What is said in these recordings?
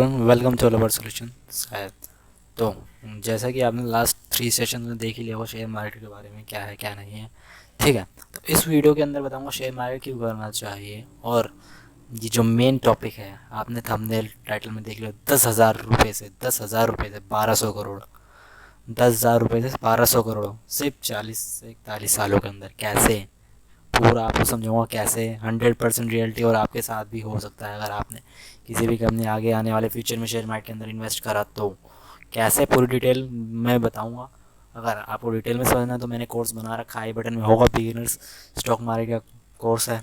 Everyone, welcome to our solution. शायद तो जैसा कि आपने लास्ट 3 सेशन में देख ही लिया होगा शेयर मार्केट के बारे में क्या है क्या नहीं है। ठीक है, तो इस वीडियो के अंदर बताऊंगा शेयर मार्केट क्यों करना चाहिए। और ये जो मेन टॉपिक है, आपने थंबनेल टाइटल में देख लिया, 10,000 रुपये से 1200 करोड़। 10,000 रुपये से 1200 करोड़ सिर्फ 40 से 41 सालों के अंदर। कैसे, पूरा आपको समझाऊंगा कैसे। 100% रियलिटी और आपके साथ भी हो सकता है अगर आपने किसी भी कंपनी आगे आने वाले फ्यूचर में शेयर मार्केट के अंदर इन्वेस्ट करा तो। कैसे, पूरी डिटेल मैं बताऊंगा। अगर आपको डिटेल में समझना है तो मैंने कोर्स बना रखा है, आई बटन में होगा, बिगिनर्स स्टॉक मार्केट का कोर्स है।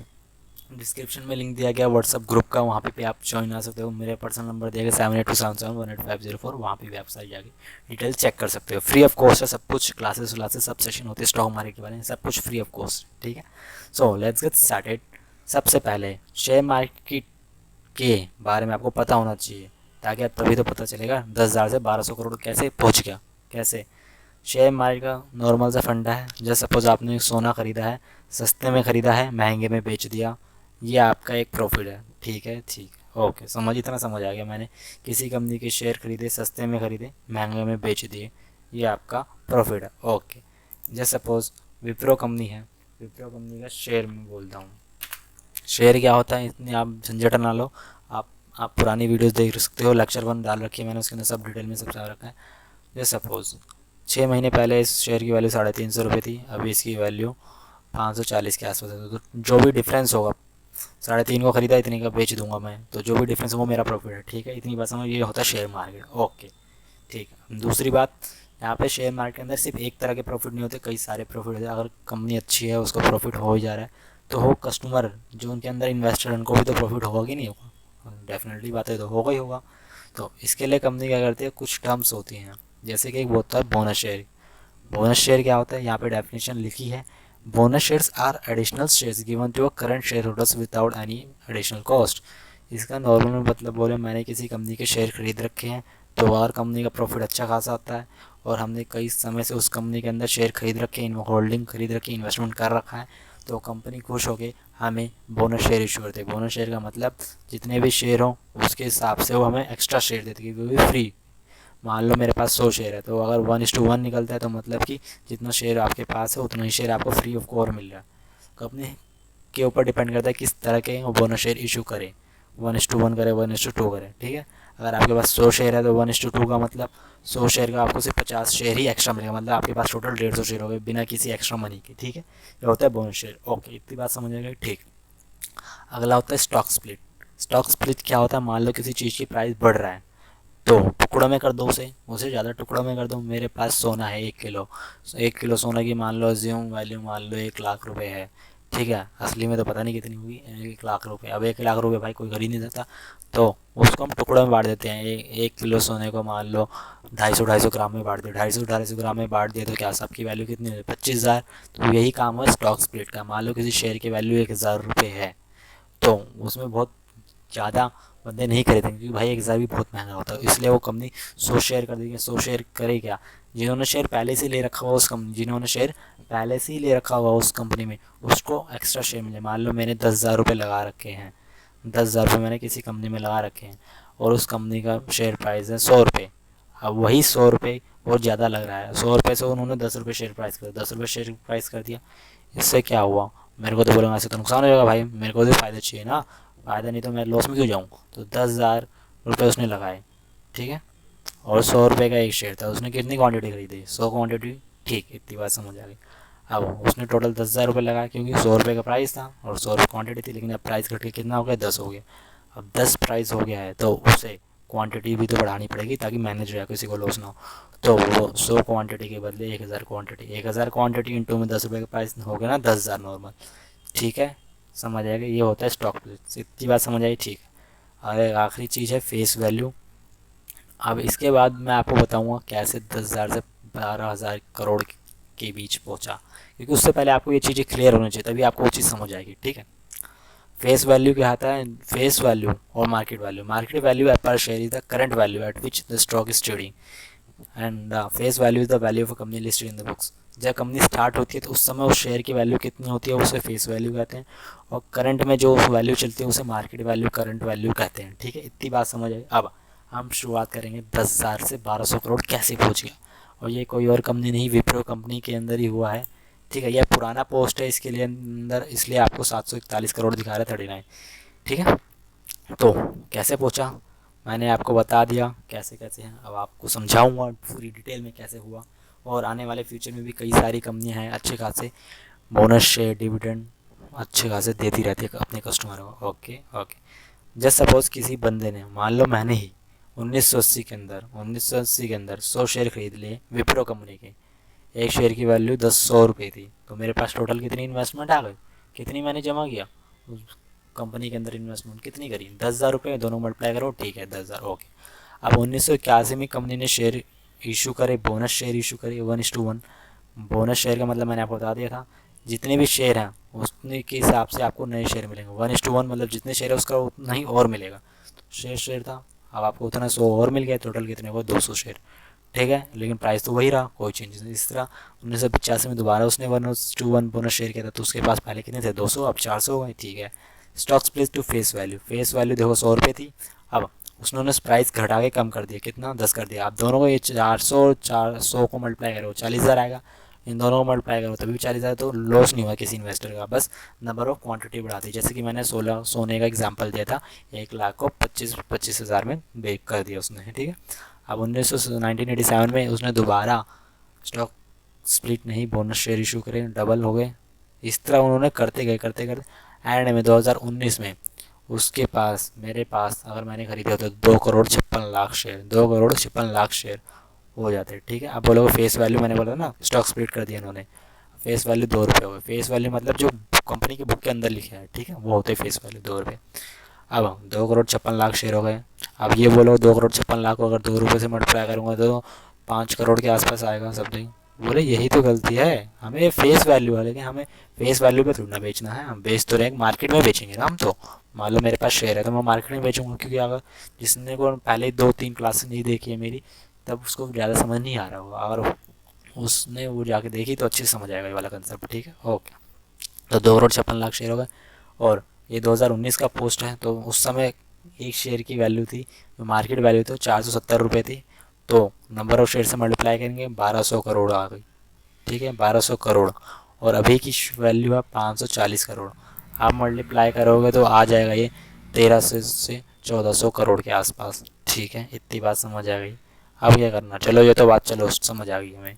डिस्क्रिप्शन में लिंक दिया गया व्हाट्सअप ग्रुप का, वहाँ पे आप ज्वाइन आ सकते हो। मेरे पर्सनल नंबर दिया गया 7827718504, वहाँ पे भी आप सारी जाके डिटेल चेक कर सकते हो। फ्री ऑफ कॉस्ट है सब कुछ, क्लासेस व्लासेस सब सेशन होते हैं स्टॉक मार्केट के बारे में, सब कुछ फ्री ऑफ कॉस्ट। ठीक है, सो लेट्स गेट स्टार्टेड। सबसे पहले शेयर मार्केट के बारे में आपको पता होना चाहिए, ताकि आप तभी तो पता चलेगा 10,000 से 1200 करोड़ कैसे पहुँच गया। कैसे, शेयर मार्केट का नॉर्मल सा फंडा है। जैसे सपोज आपने सोना खरीदा है, सस्ते में खरीदा है, महंगे में बेच दिया, ये आपका एक प्रॉफिट है। ठीक है, ठीक है, ओके, समझ, इतना समझ आ गया। मैंने किसी कंपनी के शेयर खरीदे, सस्ते में खरीदे, महंगे में बेच दिए, ये आपका प्रॉफिट है। ओके, जैसे सपोज विप्रो कंपनी है, विप्रो कंपनी का शेयर में बोलता हूँ। शेयर क्या होता है, इतनी आप झंझट ना लो। आप पुरानी वीडियोस देख सकते हो, लेक्चर 1 डाल रखी है मैंने, उसके अंदर सब डिटेल में सब रखा है। जैसे सपोज 6 महीने पहले इस शेयर की वैल्यू 350 रुपये थी, अभी इसकी वैल्यू 540 के आसपास है। तो जो भी डिफरेंस होगा, 3.5 को ख़रीदा, इतने का बेच दूंगा मैं, तो जो भी डिफरेंस है वो मेरा प्रॉफिट है। ठीक है, इतनी बात समझ, ये होता है शेयर मार्केट। ओके, ठीक है। दूसरी बात, यहाँ पे शेयर मार्केट के अंदर सिर्फ एक तरह के प्रॉफिट नहीं होते, कई सारे प्रॉफिट होते हैं। अगर कंपनी अच्छी है, उसको प्रॉफिट हो ही जा रहा है, तो हो कस्टमर जो उनके अंदर इन्वेस्टर, उनको भी तो प्रॉफिट होगा कि नहीं होगा, डेफिनेटली बात है, तो होगा ही होगा। तो इसके लिए कंपनी क्या करती है, कुछ टर्म्स होती हैं। जैसे कि एक होता है बोनस शेयर। बोनस शेयर क्या होता है, यहाँ पे डेफिनेशन लिखी है, bonus shares are additional shares given to a current shareholders without any additional cost. इसका नॉर्मल मतलब बोले, मैंने किसी कंपनी के शेयर खरीद रखे हैं, तो अगर कंपनी का प्रॉफिट अच्छा खासा आता है और हमने कई समय से उस कंपनी के अंदर शेयर खरीद रखे हैं, होल्डिंग खरीद रखी, इन्वेस्टमेंट कर रखा है, तो कंपनी खुश होकर हमें बोनस शेयर इशू करते हैं। बोनस शेयर का मतलब जितने भी शेयर हों उसके हिसाब से वो हमें एक्स्ट्रा शेयर देते हैं, क्योंकि फ्री। मान लो मेरे पास 100 शेयर है, तो अगर 1:1 निकलता है, तो मतलब कि जितना शेयर आपके पास है उतना ही शेयर आपको फ्री ऑफ कॉस्ट मिल रहा है। कंपनी के ऊपर डिपेंड करता है किस तरह के वो बोनस शेयर इशू करे, 1:1 करे, 1:2 करे। ठीक है, अगर आपके पास 100 शेयर है तो 1:2 का मतलब 100 शेयर का आपको सिर्फ 50 शेयर ही एक्स्ट्रा मिलेगा, मतलब आपके पास टोटल 150 शेयर हो गए बिना किसी एक्स्ट्रा मनी के। ठीक है, ये होता है बोनस शेयर। ओके, इतनी बात समझ आ गई। ठीक, अगला होता है स्टॉक स्प्लिट। स्टॉक स्प्लिट क्या होता है, मान लो किसी चीज़ की प्राइस बढ़ रहा है, तो टुकड़ों में कर दो उसे ज़्यादा टुकड़ों में कर दो। मेरे पास सोना है 1 किलो, 1 किलो सोना की मान लो अज्यूम वैल्यू मान लो 1 लाख रुपए है। ठीक है, असली में तो पता नहीं कितनी होगी, 1 लाख रुपए। अब 1 लाख रुपए भाई कोई खरीद नहीं सकता, तो उसको हम टुकड़ों में बांट देते हैं। 1 किलो सोने को मान लो 250-250 ग्राम में बांट दिया, 250-250 ग्राम में बांट दिया, तो क्या सबकी वैल्यू कितनी होगी, 25,000। तो यही काम है स्टॉक स्प्लिट का। मान लो किसी शेयर की वैल्यू 1,000 रुपये है, तो उसमें बहुत ज़्यादा बंदे नहीं खरीदेंगे, क्योंकि भाई 1,000 भी बहुत महंगा होता है, इसलिए वो कंपनी 100 शेयर कर देगी। 100 शेयर करे क्या, जिन्होंने शेयर पहले से ले रखा हुआ उस कंपनी, जिन्होंने शेयर पहले से ही ले रखा हुआ उस कंपनी में, उसको एक्स्ट्रा शेयर मिले। मान लो मैंने 10,000 रुपये लगा रखे हैं, 10,000 रुपये मैंने किसी कंपनी में लगा रखे हैं, और उस कंपनी का शेयर प्राइस है 100 रुपये। अब वही 100 रुपये बहुत ज़्यादा लग रहा है, 100 रुपये से उन्होंने 10 रुपये शेयर प्राइस कर दिया, 10 रुपये शेयर प्राइस कर दिया। इससे क्या हुआ, मेरे को तो बोलेंगे ऐसे तो नुकसान हो जाएगा भाई, मेरे को भी फ़ायदा चाहिए ना, फ़ायदा नहीं तो मैं लॉस में क्यों जाऊँ। तो 10,000 रुपये उसने लगाए। ठीक है, और 100 रुपये का एक शेयर था, उसने कितनी क्वांटिटी खरीदी, 100 क्वांटिटी। ठीक, इतनी बात समझ आ गई। अब उसने टोटल 10,000 रुपये लगाया, क्योंकि 100 रुपये का प्राइस था और 100 रुपये क्वान्टिटी थी, लेकिन अब प्राइस घट के कितना हो गया, 10 हो गया। अब 10 प्राइस हो गया है, तो उसे क्वांटिटी भी तो बढ़ानी पड़ेगी ताकि मैनेज हो जाए, किसी को लॉस ना हो। तो वो 100 क्वांटिटी के बदले 1,000 क्वांटिटी, 1,000 क्वांटिटी इंटू में 10 रुपये का प्राइस हो गया ना, 10,000 नॉर्मल। ठीक है, समझ आएगा, ये होता है स्टॉक स्प्लिट। इतनी बात समझ आई। ठीक है, और एक आखिरी चीज़ है फेस वैल्यू। अब इसके बाद मैं आपको बताऊंगा कैसे 10,000 से 12,000 करोड़ के बीच पहुंचा, क्योंकि उससे पहले आपको ये चीज़ें क्लियर होनी चाहिए, तभी आपको वो चीज़ समझ आएगी। ठीक है, फेस वैल्यू क्या आता है, फेस वैल्यू और मार्केट वैल्यू। मार्केट वैल्यू पर share is the current value eight which the stock is trading, and face value is the value of a company listed in the books. जब company start होती है तो उस समय उस share की value कितनी होती है, उसे फेस वैल्यू कहते हैं, और करंट में जो वैल्यू चलती है उसे मार्केट वैल्यू, करंट वैल्यू कहते हैं। ठीक है, इतनी बात समझ आई। अब हम शुरुआत करेंगे 10,000 से 1200 करोड़ कैसे पहुंच गया। और ये कोई और कंपनी नहीं, विप्रो कंपनी के अंदर ही हुआ है। ठीक है, यह पुराना पोस्ट है, इसके लिए अंदर इसलिए आपको 741 करोड़ दिखा रहा है 39। ठीक है, तो कैसे पहुंचा मैंने आपको बता दिया कैसे कैसे है। अब आपको समझाऊंगा पूरी डिटेल में कैसे हुआ। और आने वाले फ्यूचर में भी कई सारी कंपनियां हैं अच्छे खासे बोनस शेयर डिविडेंड अच्छे खासे देती रहती है अपने कस्टमर को। ओके ओके, जस्ट सपोज किसी बंदे ने, मान लो मैंने ही 1980 के अंदर 100 शेयर खरीद लिए विप्रो कंपनी के। एक शेयर की वैल्यू 100 रुपये थी, तो मेरे पास टोटल कितनी इन्वेस्टमेंट आ गई, कितनी मैंने जमा किया उस कंपनी के अंदर, इन्वेस्टमेंट कितनी करी, 10,000 रुपये, दोनों मल्टीप्लाई करो, ठीक है 10,000। ओके, अब 1981 में कंपनी ने शेयर इशू करे, बोनस शेयर इशू करे 1:1। बोनस शेयर का मतलब मैंने आपको बता दिया था, जितने भी शेयर हैं उतने के हिसाब से आपको नए शेयर मिलेंगे। 1:1 मतलब जितने शेयर है उसका उतना ही और मिलेगा। शेयर शेयर था, अब आपको उतना 100 और मिल गया, टोटल कितने हुआ 200 शेयर। ठीक है, लेकिन प्राइस तो वही रहा, कोई चेंजेस नहीं। इस तरह 1985 में दोबारा उसने 1:1 बोनस शेयर किया था, तो उसके पास पहले कितने थे 200, अब 400 हो गए। ठीक है, stock split to face value, face value देखो 100 रुपये थी, अब उसने प्राइस घटा के कम कर दिया, कितना 10 कर दिया। आप दोनों को ये 400 को मल्टीप्लाई करो 40,000 आएगा, इन दोनों को मल्टीप्लाई करो तभी 40,000। तो लॉस नहीं हुआ किसी इन्वेस्टर का, बस नंबर ऑफ क्वांटिटी बढ़ा दी। जैसे कि मैंने 16 सोने का एग्जांपल दिया था, 1 लाख को 25,000 में बेच कर दिया उसने। ठीक है, अब 1987 में उसने दोबारा स्टॉक स्प्लिट नहीं बोनस शेयर इशू करे, डबल हो गए। इस तरह उन्होंने करते गए करते करते एंड में 2019 में उसके पास, मेरे पास अगर मैंने खरीदे होते 2,56,00,000 शेयर, 2,56,00,000 शेयर हो जाते। ठीक है, अब बोलोगे फेस वैल्यू, मैंने बोला ना स्टॉक स्प्लिट कर दिया इन्होंने, फेस वैल्यू 2 रुपये हो गए। फेस वैल्यू मतलब जो कंपनी के बुक के अंदर लिखे है, ठीक है, वो होते फेस वैल्यू 2 रुपये। अब 2,56,00,000 शेयर हो गए। अब ये बोलो 2,56,00,000 को अगर 2 रुपये से मल्टीप्लाई करूँगा तो 5 करोड़ के आसपास आएगा समथिंग। बोले यही तो गलती है, हमें फेस वैल्यू है, लेकिन हमें फेस वैल्यू पे थोड़ा ना बेचना है, हम बेच तो रहे मार्केट में बेचेंगे ना हम तो। मान लो मेरे पास शेयर है तो मैं मार्केट में बेचूंगा, क्योंकि अगर जिसने को पहले 2-3 क्लासेस नहीं देखी है मेरी, तब उसको ज़्यादा समझ नहीं आ रहा होगा, अगर उसने वो जाके देखी तो अच्छे से समझ आएगा ये वाला कंसेप्ट। ठीक है, ओके, तो 2,56,00,000 शेयर हो गए। और ये 2019 का पोस्ट है, तो उस समय एक शेयर की वैल्यू थी, जो मार्केट वैल्यू थी 470 रुपये थी, तो नंबर ऑफ शेयर से मल्टीप्लाई करेंगे 1,200 करोड़ आ गई। ठीक है, 1,200 करोड़, और अभी की वैल्यू है 540 करोड़। आप मल्टीप्लाई करोगे तो आ जाएगा ये 1300 से 1,400 करोड़ के आसपास। ठीक है, इतनी बात समझ आ गई। अब क्या करना, चलो ये तो बात चलो समझ आ गई हमें,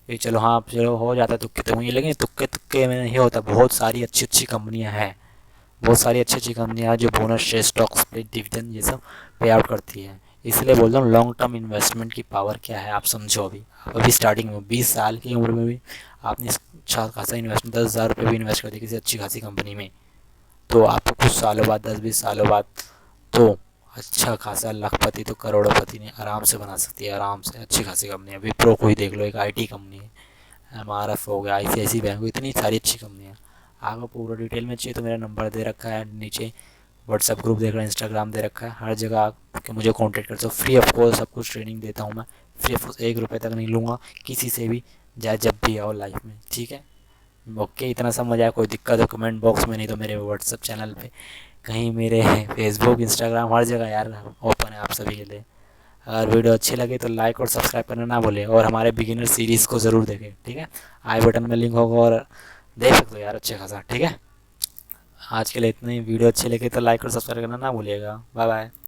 ये चलो हाँ चलो हो जाता है तुक्के तो हुई, लेकिन तुक्के तुक्के में नहीं होता, बहुत सारी अच्छी अच्छी कंपनियां हैं, बहुत सारी अच्छी अच्छी कंपनियां हैं जो bonus share stock split dividend ये सब पे आउट करती है। इसलिए बोल रहा हूँ लॉन्ग टर्म इन्वेस्टमेंट की पावर क्या है आप समझो। अभी स्टार्टिंग में 20 साल की उम्र में भी आपने अच्छा खासा इन्वेस्टमेंट 10,000 रुपये भी इन्वेस्ट कर दिया किसी अच्छी खासी कंपनी में, तो आपको कुछ सालों बाद 10-20 सालों बाद तो अच्छा खासा लाखपति तो करोड़पति ने आराम से बना सकती है, आराम से। अच्छी खासी कंपनी है, विप्रो को ही देख लो, एक आईटी कंपनी है, एमआरएफ हो गया, आईसीआईसी बैंक हो, इतनी सारी अच्छी कंपनी है। आपको पूरा डिटेल में चाहिए तो मेरा नंबर दे रखा है नीचे, व्हाट्सएप ग्रुप देख रहा है, इंस्टाग्राम दे रखा है, हर जगह आके मुझे कांटेक्ट कर सकते हो। फ्री ऑफ कॉस्ट सब कुछ ट्रेनिंग देता हूँ मैं, फ्री ऑफ कॉस्ट 1 रुपये तक नहीं लूँगा किसी से भी, चाहे जब भी आओ लाइफ में। ठीक है, ओके, इतना समझ आया, कोई दिक्कत हो कमेंट बॉक्स में, नहीं तो मेरे व्हाट्सएप चैनल पे कहीं, मेरे फेसबुक इंस्टाग्राम हर जगह यार ओपन है आप सभी के लिए। अगर वीडियो अच्छी लगे तो लाइक और सब्सक्राइब करना ना भूलें, और हमारे बिगिनर सीरीज़ को ज़रूर देखें। ठीक है, आई बटन में लिंक होगा और देख सकते हो यार अच्छे खासा। ठीक है, आज के लिए इतनी, वीडियो अच्छी लगे तो लाइक और सब्सक्राइब करना ना भूलिएगा। Bye bye.